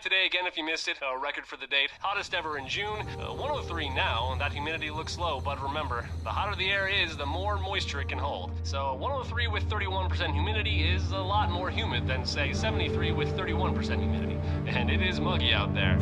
Today again if you missed it, a record for the date, hottest ever in June, 103 now. That humidity looks low, but remember, the hotter the air is, the more moisture it can hold. So 103 with 31% humidity is a lot more humid than, say, 73 with 31% humidity. And it is muggy out there.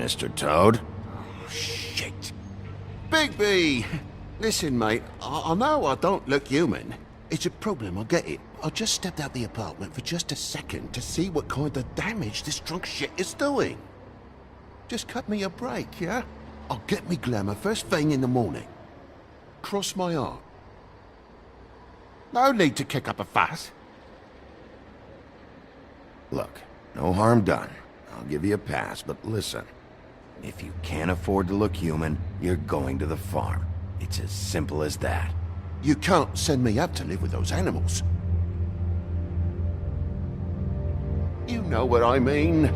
Mr. Toad? Oh, shit. Bigby! Listen, mate, I know I don't look human. It's a problem, I get it. I just stepped out the apartment for just a second to see what kind of damage this drunk shit is doing. Just cut me a break, yeah? I'll get me glamour first thing in the morning. Cross my heart. No need to kick up a fuss. Look, no harm done. I'll give you a pass, but listen. If you can't afford to look human, you're going to the farm. It's as simple as that. You can't send me up to live with those animals. You know what I mean.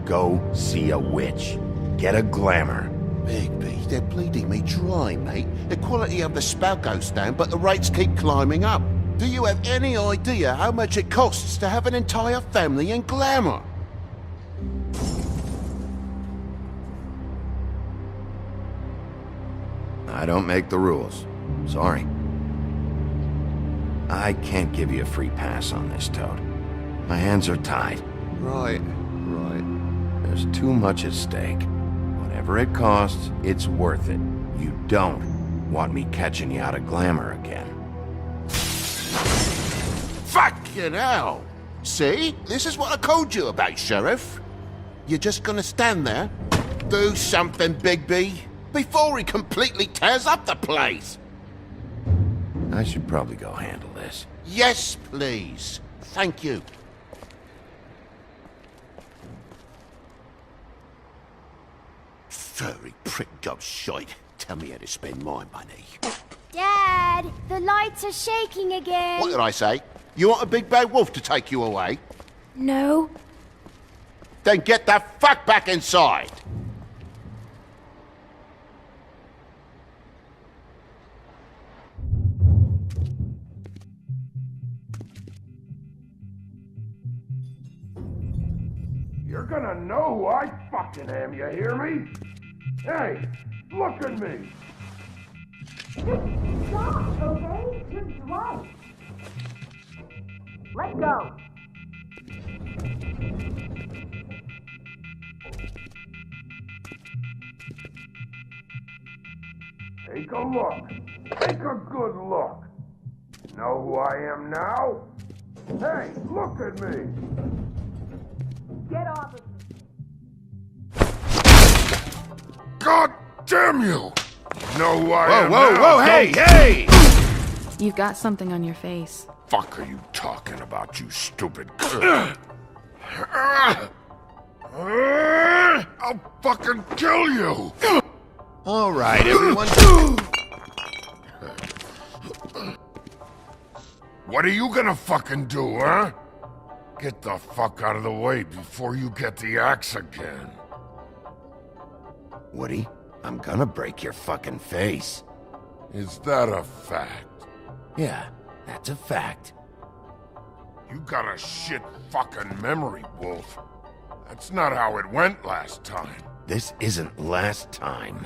Go see a witch. Get a glamour. Bigby, they're bleeding me dry, mate. The quality of the spout goes down, but the rates keep climbing up. Do you have any idea how much it costs to have an entire family in glamour? I don't make the rules. Sorry. I can't give you a free pass on this, Toad. My hands are tied. Right. There's too much at stake. Whatever it costs, it's worth it. You don't want me catching you out of glamour again. Fucking hell! See? This is what I told you about, Sheriff. You're just gonna stand there? Do something, Bigby, before he completely tears up the place! I should probably go handle this. Yes, please. Thank you. Furry prick gobshite. Tell me how to spend my money. Dad, the lights are shaking again. What did I say? You want a big bad wolf to take you away? No. Then get the fuck back inside! You're gonna know who I fucking am, you hear me? Hey, look at me! Just stop, okay? You're drunk. Let go. Take a look. Take a good look. Know who I am now? Hey, look at me! Get off of me. God damn you! Know who I am Whoa, now? whoa, hey, hey! You've got something on your face. Fuck are you talking about, you stupid... I'll fucking kill you! All right, everyone. What are you gonna fucking do, huh? Get the fuck out of the way before you get the axe again. Woody, I'm gonna break your fucking face. Is that a fact? Yeah, that's a fact. You got a shit fucking memory, Wolf. That's not how it went last time. This isn't last time.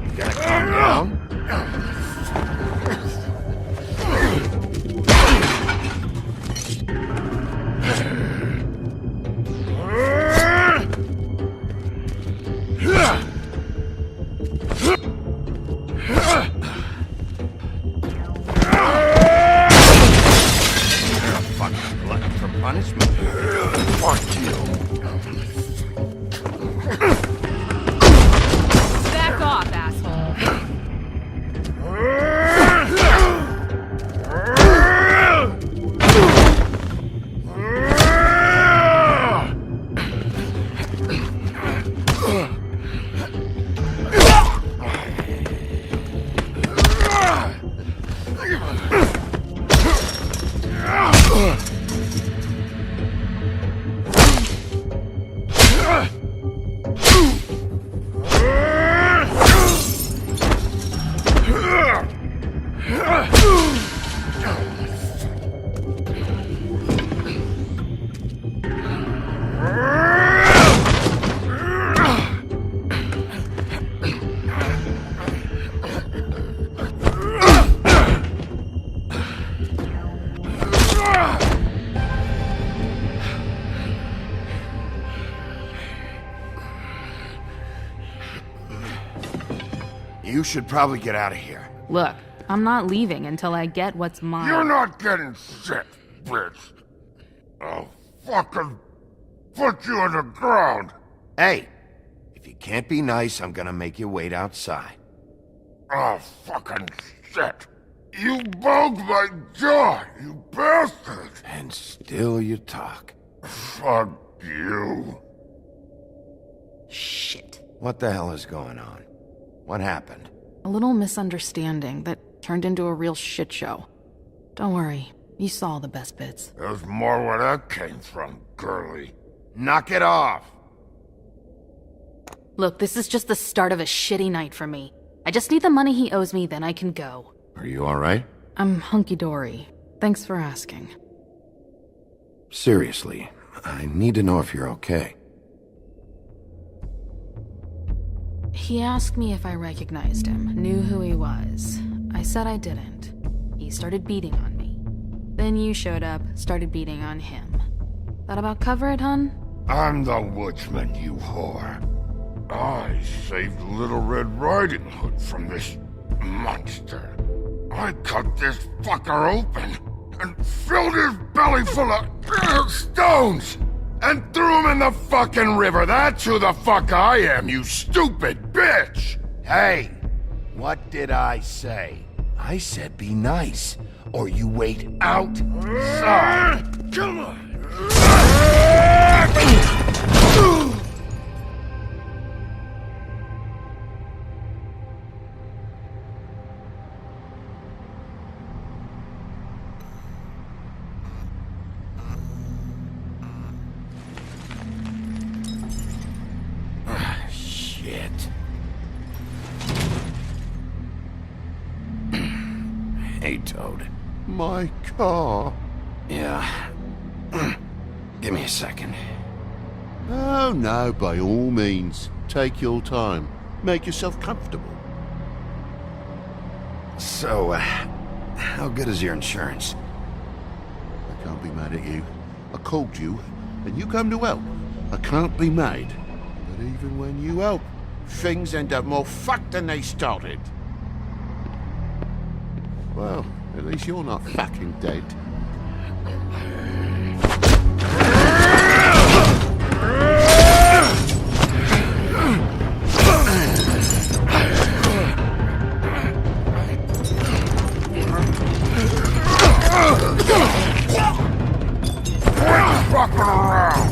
You gotta calm down. Fucking glutton for punishment. Fuck you. Back off, asshole. You should probably get out of here. Look, I'm not leaving until I get what's mine. You're not getting shit, bitch. I'll fucking put you in the ground. Hey, if you can't be nice, I'm gonna make you wait outside. Oh, fucking shit. You bugged my jaw, you bastard. And still you talk. Fuck you. Shit. What the hell is going on? What happened? A little misunderstanding that turned into a real shit show. Don't worry, you saw the best bits. There's more where that came from, girly. Knock it off! Look, this is just the start of a shitty night for me. I just need the money he owes me, then I can go. Are you alright? I'm hunky-dory. Thanks for asking. Seriously, I need to know if you're okay. He asked me if I recognized him, knew who he was. I said I didn't. He started beating on me. Then you showed up, started beating on him. That about cover it, hun? I'm the woodsman, you whore. I saved Little Red Riding Hood from this monster. I cut this fucker open and filled his belly full of stones and threw him in the fucking river. That's who the fuck I am, you stupid bitch! Hey, what did I say? I said be nice, or you wait outside. Come on! Shit. Hey, Toad. My car. Yeah. Give me a second. Oh, no, by all means. Take your time. Make yourself comfortable. So, how good is your insurance? I can't be mad at you. I called you, and you come to help. I can't be mad. But even when you help, things end up more fucked than they started. Well, at least you're not fucking dead. Fucking around!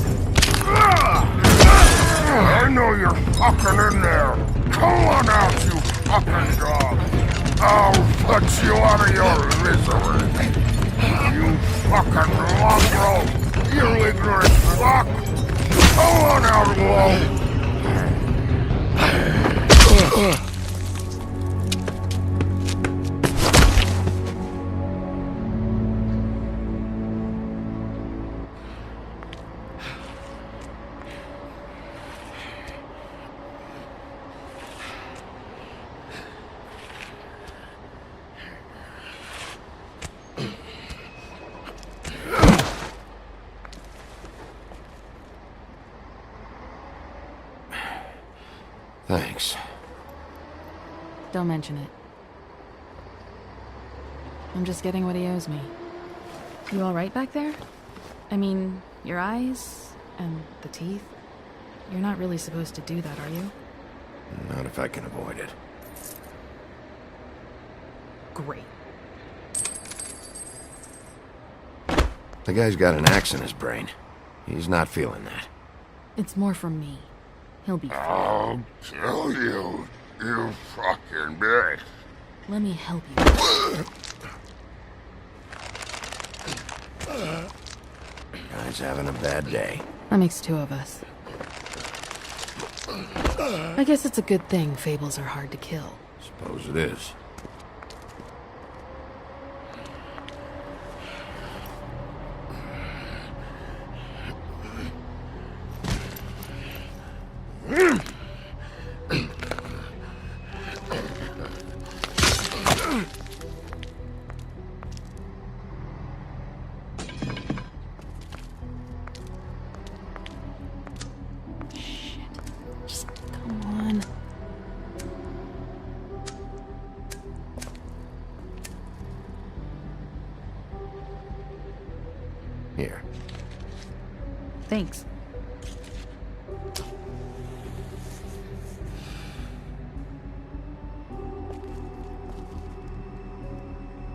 I know you're fucking in there! Come on out, you fucking dog! I'll put you out of your misery! You fucking mongrel! You ignorant fuck! Come on out alone! Thanks. Don't mention it. I'm just getting what he owes me. You alright back there? I mean, your eyes and the teeth? You're not really supposed to do that, are you? Not if I can avoid it. Great. The guy's got an axe in his brain. He's not feeling that. It's more from me. He'll be fine. I'll kill you, you fucking bitch! Let me help you. Guy's having a bad day. That makes two of us. I guess it's a good thing fables are hard to kill. Suppose it is. Just come on. Here. Thanks.